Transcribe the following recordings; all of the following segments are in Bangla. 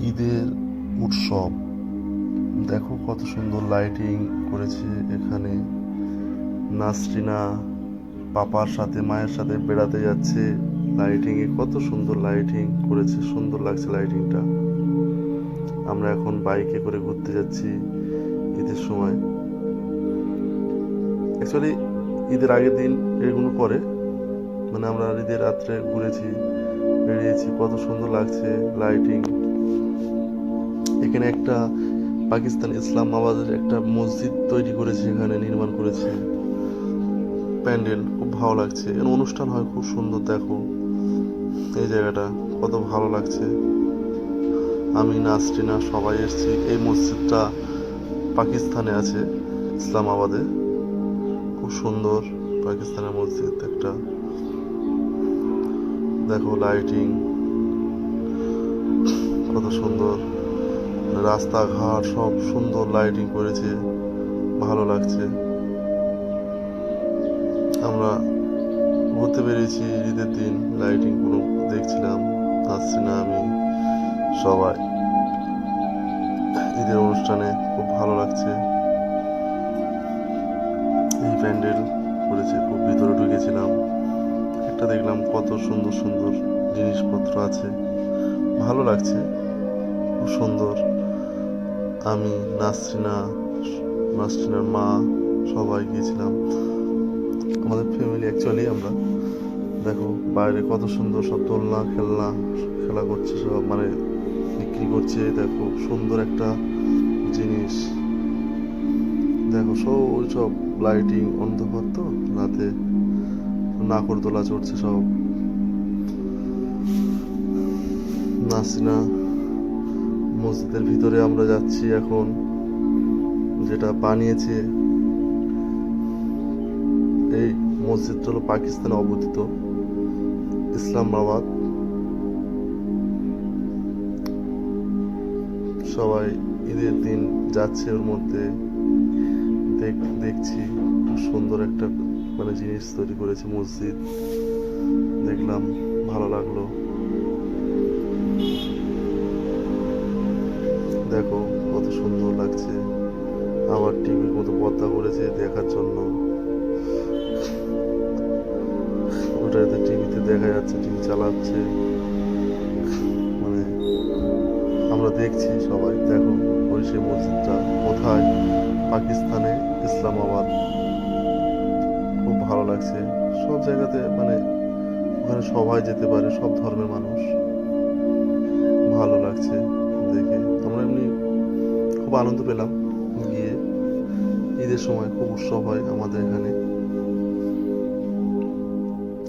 ঈদের উৎসব। দেখো কত সুন্দর লাইটিং করেছে এখানে। নাসরিনা পাপার সাথে মায়ের সাথে বেড়াতে যাচ্ছে, লাইটিংয়ে কত সুন্দর লাইটিং করেছে, সুন্দর লাগছে লাইটিংটা। আমরা এখন বাইকে করে ঘুরতে যাচ্ছি ঈদের সময়। অ্যাকচুয়ালি ঈদের আগের দিন এগুলো করে, মানে আমরা ঈদের রাত্রে ঘুরেছি, বেরিয়েছি, কত সুন্দর লাগছে লাইটিং। এখানে একটা পাকিস্তান ইসলামাবাদের একটা মসজিদ তৈরি করেছে, এখানে নির্মাণ করেছে, প্যান্ডেল খুব ভালো লাগছে। এর অনুষ্ঠান হয় খুব সুন্দর। দেখো এই জায়গাটা কত ভালো লাগছে। আমি নাসরিনা সবাই এসেছি। এই মসজিদটা পাকিস্তানে আছে, ইসলামাবাদে, খুব সুন্দর পাকিস্তানের মসজিদ একটা। দেখো লাইটিং কত সুন্দর, রাস্তাঘাট সব সুন্দর লাইটিং করেছে, ভালো লাগছে। আমরা ঘুরতে বেরিয়েছি ঈদের দিন, লাইটিং গুলো দেখছিলাম, নাসরিনা আমি সবাই ঈদের অনুষ্ঠানে। খুব ভালো লাগছে। এই প্যান্ডেল করেছে, খুব ভিতরে ঢুকেছিলাম, একটা দেখলাম কত সুন্দর সুন্দর জিনিসপত্র আছে, ভালো লাগছে, খুব সুন্দর। আমি নাসরিনার মা সবাই গিয়েছিলাম, আমাদের ফ্যামিলি অ্যাকচুয়ালি আমরা। দেখো বাইরে কত সুন্দর সব দোলনা খেলা করছে সব, মানে বিক্রি করছে। দেখো সুন্দর একটা জিনিস। দেখো সব লাইটিং, অন্ধকার তো রাতে, নাকরদোলা চড়ছে সব। নাসিনা মসজিদের ভিতরে আমরা যাচ্ছি এখন, যেটা বানিয়েছে এই মসজিদটা হলো পাকিস্তানে অবস্থিত, ইসলামাবাদ। সবাই ঈদের দিন যাচ্ছে ওর মধ্যে, দেখছি খুব সুন্দর একটা মানে জিনিস তৈরি করেছে মসজিদ, দেখলাম ভালো লাগলো। দেখো কত সুন্দর লাগছে। আবার টিভির মতো পর্দা করেছে দেখার জন্য, ওটাতে টিভিতে দেখা যাচ্ছে, টিভি চালাচ্ছে, মানে আমরা দেখছি সবাই। দেখো ওই সেই মসজিদটা কোথায়, পাকিস্তানে, ইসলামাবাদ। খুব ভালো লাগছে। সব জায়গাতে মানে ওখানে সবাই যেতে পারে, সব ধর্মের মানুষ, ভালো লাগছে দেখে। আমরা এমনি খুব আনন্দ পেলাম গিয়ে। ঈদের সময় খুব উৎসব হয় আমাদের এখানে,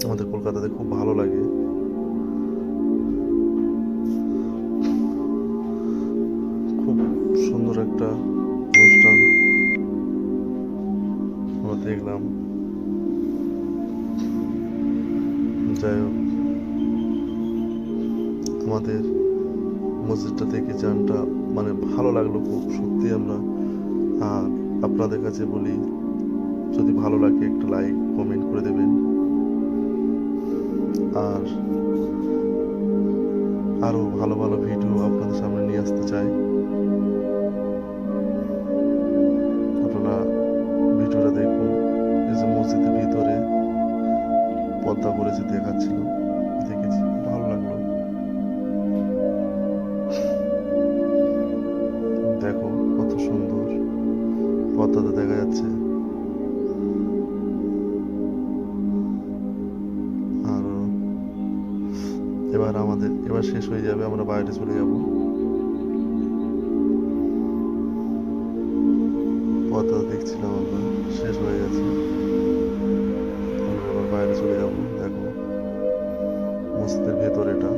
আমাদের কলকাতাতে খুব ভালো লাগে। খুব সুন্দর একটা অনুষ্ঠান আমরা দেখলাম। যাই হোক, আমাদের মসজিদটা দেখে জানটা মানে ভালো লাগলো খুব সত্যি। আমরা আর আপনাদের কাছে বলি, যদি ভালো লাগে একটা লাইক কমেন্ট করে দেবেন। আর আরো ভালো ভালো ভিডিও আপনাদের সামনে নিয়ে আসতে চাই। আপনারা ভিডিওটা দেখুন। এই যে মসজিদের ভিতরে পর্দা করেছে, দেখাচ্ছিল, দেখেছি, ভালো লাগলো। দেখো কত সুন্দর পর্দাতে দেখা যাচ্ছে। আর এবার শেষ হয়ে যাবে, আমরা বাইরে চলে যাব। পর্দা দেখছিলাম আমরা, শেষ হয়ে গেছে, আমরা এবার বাইরে চলে যাব। দেখো মসজিদের ভেতর এটা।